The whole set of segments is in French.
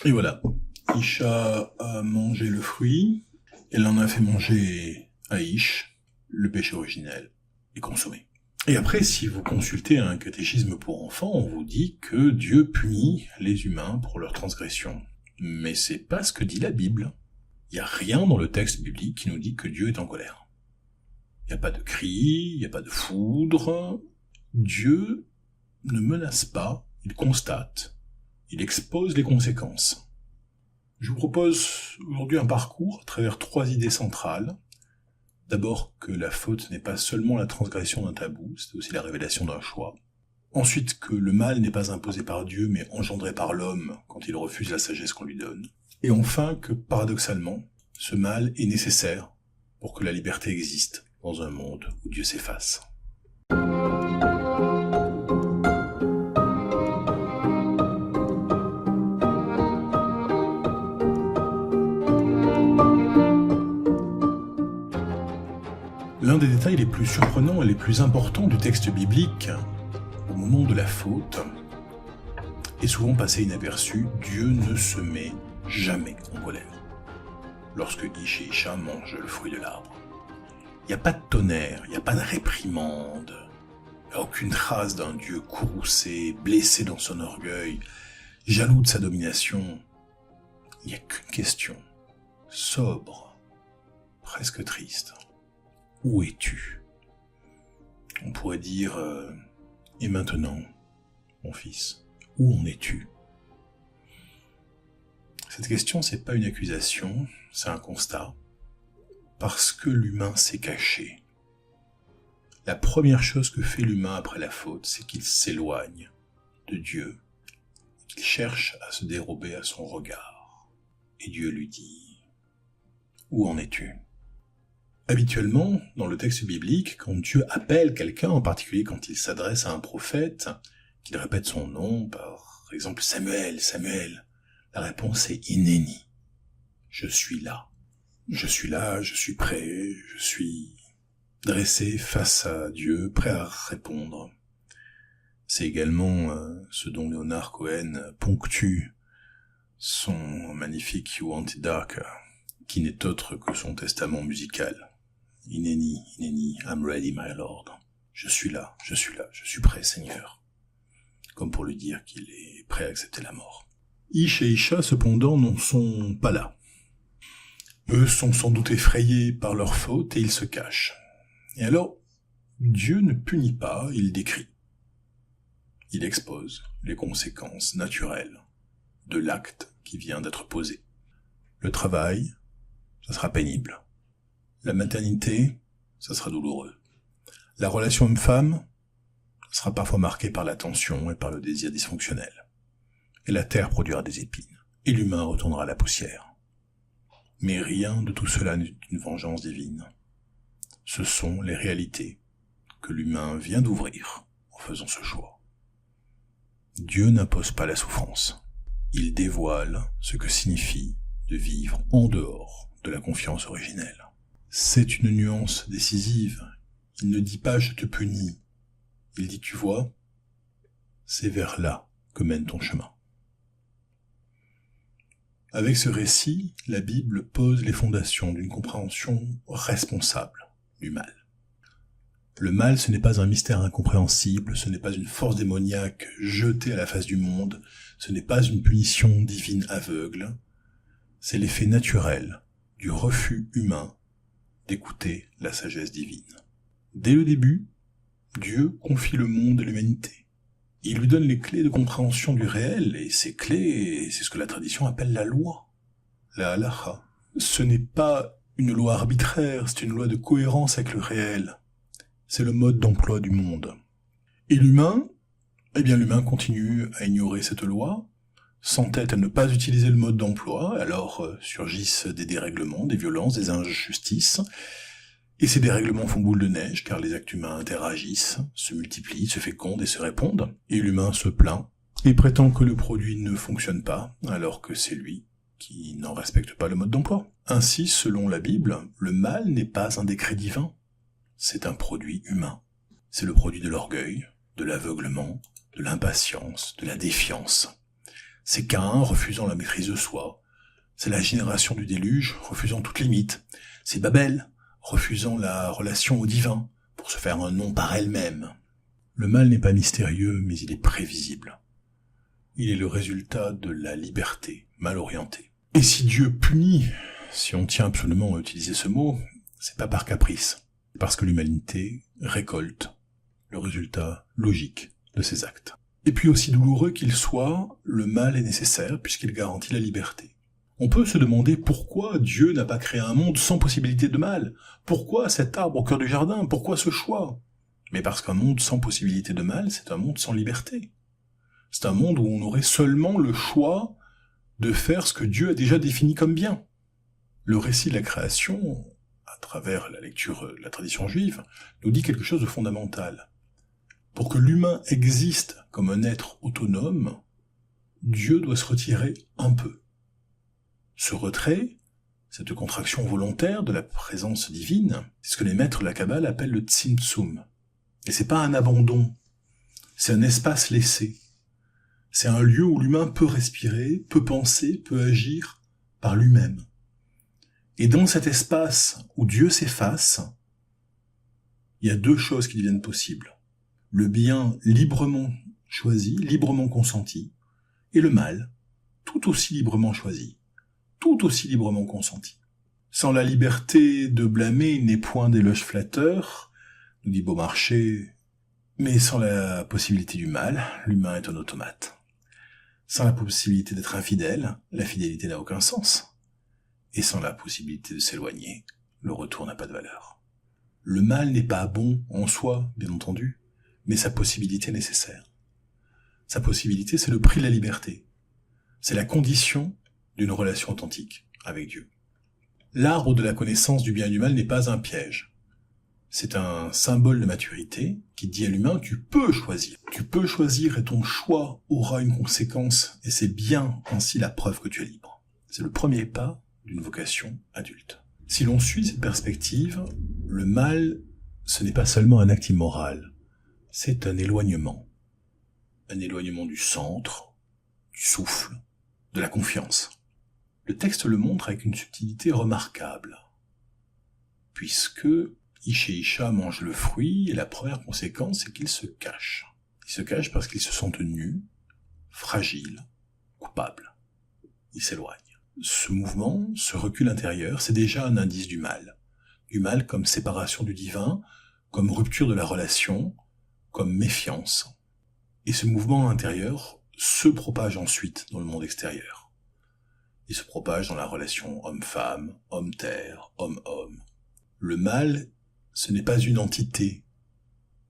Et voilà, Isha a mangé le fruit, elle en a fait manger à Ish, le péché originel est consommé. Et après, si vous consultez un catéchisme pour enfants, on vous dit que Dieu punit les humains pour leurs transgressions. Mais c'est pas ce que dit la Bible. Il n'y a rien dans le texte biblique qui nous dit que Dieu est en colère. Il n'y a pas de cri, il n'y a pas de foudre. Dieu ne menace pas, il constate, il expose les conséquences. Je vous propose aujourd'hui un parcours à travers 3 idées centrales. D'abord que la faute n'est pas seulement la transgression d'un tabou, c'est aussi la révélation d'un choix. Ensuite que le mal n'est pas imposé par Dieu, mais engendré par l'homme quand il refuse la sagesse qu'on lui donne. Et enfin que, paradoxalement, ce mal est nécessaire pour que la liberté existe dans un monde où Dieu s'efface. L'un des détails les plus surprenants et les plus importants du texte biblique, au moment de la faute, est souvent passé inaperçu. Dieu ne se met jamais en colère lorsque Ish et Isha mangent le fruit de l'arbre. Il n'y a pas de tonnerre, il n'y a pas de réprimande, il n'y a aucune trace d'un Dieu courroucé, blessé dans son orgueil, jaloux de sa domination. Il n'y a qu'une question, sobre, presque triste. Où es-tu ? On pourrait dire et maintenant, mon fils, où en es-tu ? Cette question, c'est pas une accusation, c'est un constat. Parce que l'humain s'est caché. La première chose que fait l'humain après la faute, c'est qu'il s'éloigne de Dieu, qu'il cherche à se dérober à son regard. Et Dieu lui dit, où en es-tu ? Habituellement, dans le texte biblique, quand Dieu appelle quelqu'un, en particulier quand il s'adresse à un prophète, qu'il répète son nom, par exemple Samuel, Samuel, la réponse est Hineni. Je suis là. Je suis là, je suis prêt, je suis dressé face à Dieu, prêt à répondre. C'est également ce dont Leonard Cohen ponctue son magnifique You Want It Dark, qui n'est autre que son testament musical. Hineni, Hineni, I'm ready, my Lord. Je suis là, je suis prêt, Seigneur. Comme pour lui dire qu'il est prêt à accepter la mort. Ish et Isha, cependant, n'en sont pas là. Eux sont sans doute effrayés par leur faute et ils se cachent. Et alors, Dieu ne punit pas, il décrit. Il expose les conséquences naturelles de l'acte qui vient d'être posé. Le travail, ça sera pénible. La maternité, ça sera douloureux. La relation homme-femme, ça sera parfois marquée par la tension et par le désir dysfonctionnel. Et la terre produira des épines. Et l'humain retournera à la poussière. Mais rien de tout cela n'est une vengeance divine. Ce sont les réalités que l'humain vient d'ouvrir en faisant ce choix. Dieu n'impose pas la souffrance. Il dévoile ce que signifie de vivre en dehors de la confiance originelle. C'est une nuance décisive. Il ne dit pas « je te punis ». Il dit « tu vois, c'est vers là que mène ton chemin ». Avec ce récit, la Bible pose les fondations d'une compréhension responsable du mal. Le mal, ce n'est pas un mystère incompréhensible, ce n'est pas une force démoniaque jetée à la face du monde, ce n'est pas une punition divine aveugle, c'est l'effet naturel du refus humain d'écouter la sagesse divine. Dès le début, Dieu confie le monde à l'humanité. Il lui donne les clés de compréhension du réel, et ces clés, c'est ce que la tradition appelle la loi, la halacha. Ce n'est pas une loi arbitraire, c'est une loi de cohérence avec le réel. C'est le mode d'emploi du monde. Et l'humain, l'humain continue à ignorer cette loi, s'entête à ne pas utiliser le mode d'emploi, alors surgissent des dérèglements, des violences, des injustices, et ces dérèglements font boule de neige, car les actes humains interagissent, se multiplient, se fécondent et se répondent, et l'humain se plaint, et prétend que le produit ne fonctionne pas, alors que c'est lui qui n'en respecte pas le mode d'emploi. Ainsi, selon la Bible, le mal n'est pas un décret divin, c'est un produit humain. C'est le produit de l'orgueil, de l'aveuglement, de l'impatience, de la défiance. C'est Caïn refusant la maîtrise de soi. C'est la génération du déluge refusant toute limite. C'est Babel refusant la relation au divin pour se faire un nom par elle-même. Le mal n'est pas mystérieux, mais il est prévisible. Il est le résultat de la liberté mal orientée. Et si Dieu punit, si on tient absolument à utiliser ce mot, c'est pas par caprice, c'est parce que l'humanité récolte le résultat logique de ses actes. Et puis aussi douloureux qu'il soit, le mal est nécessaire puisqu'il garantit la liberté. On peut se demander pourquoi Dieu n'a pas créé un monde sans possibilité de mal. Pourquoi cet arbre au cœur du jardin? Pourquoi ce choix? Mais parce qu'un monde sans possibilité de mal, c'est un monde sans liberté. C'est un monde où on aurait seulement le choix de faire ce que Dieu a déjà défini comme bien. Le récit de la création, à travers la lecture de la tradition juive, nous dit quelque chose de fondamental. Pour que l'humain existe comme un être autonome, Dieu doit se retirer un peu. Ce retrait, cette contraction volontaire de la présence divine, c'est ce que les maîtres de la Kabbale appellent le tzimtzum. Et c'est pas un abandon, c'est un espace laissé. C'est un lieu où l'humain peut respirer, peut penser, peut agir par lui-même. Et dans cet espace où Dieu s'efface, il y a deux choses qui deviennent possibles. Le bien librement choisi, librement consenti, et le mal, tout aussi librement choisi, tout aussi librement consenti. Sans la liberté de blâmer, il n'est point d'éloge flatteur, nous dit Beaumarchais, mais sans la possibilité du mal, l'humain est un automate. Sans la possibilité d'être infidèle, la fidélité n'a aucun sens. Et sans la possibilité de s'éloigner, le retour n'a pas de valeur. Le mal n'est pas bon en soi, bien entendu, mais sa possibilité est nécessaire. Sa possibilité, c'est le prix de la liberté. C'est la condition d'une relation authentique avec Dieu. L'arbre de la connaissance du bien et du mal n'est pas un piège. C'est un symbole de maturité qui dit à l'humain, tu peux choisir. Tu peux choisir et ton choix aura une conséquence et c'est bien ainsi la preuve que tu es libre. C'est le premier pas d'une vocation adulte. Si l'on suit cette perspective, le mal, ce n'est pas seulement un acte immoral, c'est un éloignement. Un éloignement du centre, du souffle, de la confiance. Le texte le montre avec une subtilité remarquable, puisque Ish et Isha mangent le fruit, et la première conséquence, c'est qu'ils se cachent. Ils se cachent parce qu'ils se sentent nus, fragiles, coupables. Ils s'éloignent. Ce mouvement, ce recul intérieur, c'est déjà un indice du mal. Du mal comme séparation du divin, comme rupture de la relation, comme méfiance. Et ce mouvement intérieur se propage ensuite dans le monde extérieur. Il se propage dans la relation homme-femme, homme-terre, homme-homme. Le mal, ce n'est pas une entité,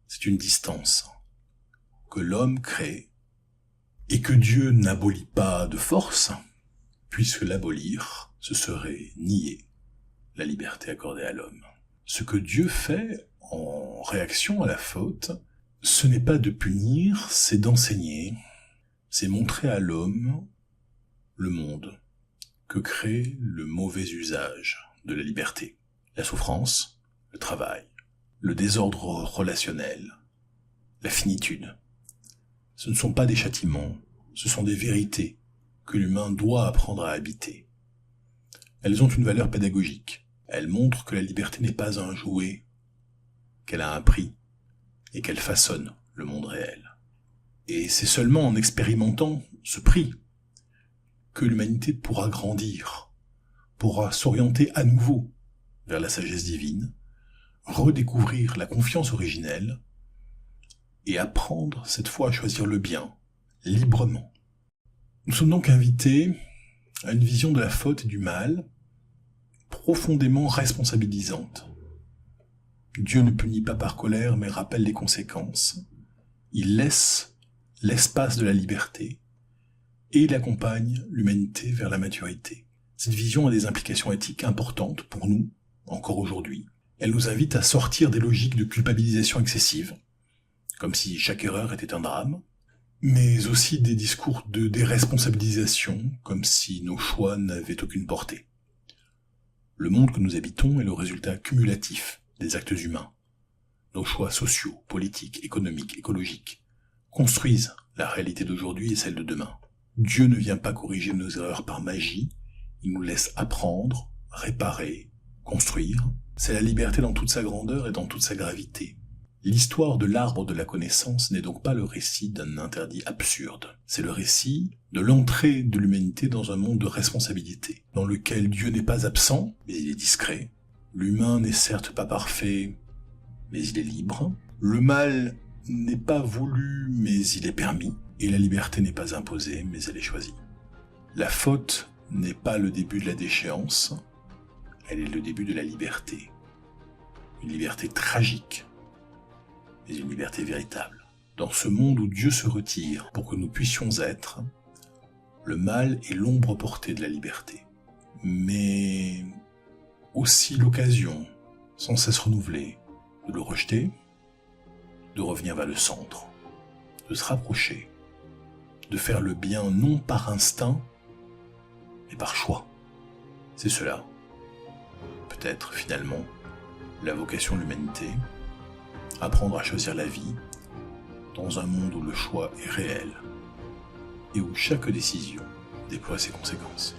c'est une distance que l'homme crée et que Dieu n'abolit pas de force, puisque l'abolir, ce serait nier la liberté accordée à l'homme. Ce que Dieu fait en réaction à la faute, ce n'est pas de punir, c'est d'enseigner, c'est montrer à l'homme le monde que crée le mauvais usage de la liberté, la souffrance, le travail, le désordre relationnel, la finitude. Ce ne sont pas des châtiments, ce sont des vérités que l'humain doit apprendre à habiter. Elles ont une valeur pédagogique. Elles montrent que la liberté n'est pas un jouet, qu'elle a un prix, et qu'elle façonne le monde réel. Et c'est seulement en expérimentant ce prix que l'humanité pourra grandir, pourra s'orienter à nouveau vers la sagesse divine, redécouvrir la confiance originelle, et apprendre cette fois à choisir le bien, librement. Nous sommes donc invités à une vision de la faute et du mal profondément responsabilisante. Dieu ne punit pas par colère, mais rappelle les conséquences. Il laisse l'espace de la liberté et il accompagne l'humanité vers la maturité. Cette vision a des implications éthiques importantes pour nous, encore aujourd'hui. Elle nous invite à sortir des logiques de culpabilisation excessive, comme si chaque erreur était un drame, mais aussi des discours de déresponsabilisation, comme si nos choix n'avaient aucune portée. Le monde que nous habitons est le résultat cumulatif des actes humains. Nos choix sociaux, politiques, économiques, écologiques construisent la réalité d'aujourd'hui et celle de demain. Dieu ne vient pas corriger nos erreurs par magie, il nous laisse apprendre, réparer, construire. C'est la liberté dans toute sa grandeur et dans toute sa gravité. L'histoire de l'arbre de la connaissance n'est donc pas le récit d'un interdit absurde. C'est le récit de l'entrée de l'humanité dans un monde de responsabilité, dans lequel Dieu n'est pas absent, mais il est discret. L'humain n'est certes pas parfait, mais il est libre. Le mal n'est pas voulu, mais il est permis. Et la liberté n'est pas imposée, mais elle est choisie. La faute n'est pas le début de la déchéance, elle est le début de la liberté. Une liberté tragique, mais une liberté véritable. Dans ce monde où Dieu se retire pour que nous puissions être, le mal est l'ombre portée de la liberté. Mais aussi l'occasion, sans cesse renouvelée, de le rejeter, de revenir vers le centre, de se rapprocher, de faire le bien non par instinct, mais par choix. C'est cela, peut-être finalement, la vocation de l'humanité, apprendre à choisir la vie dans un monde où le choix est réel et où chaque décision déploie ses conséquences.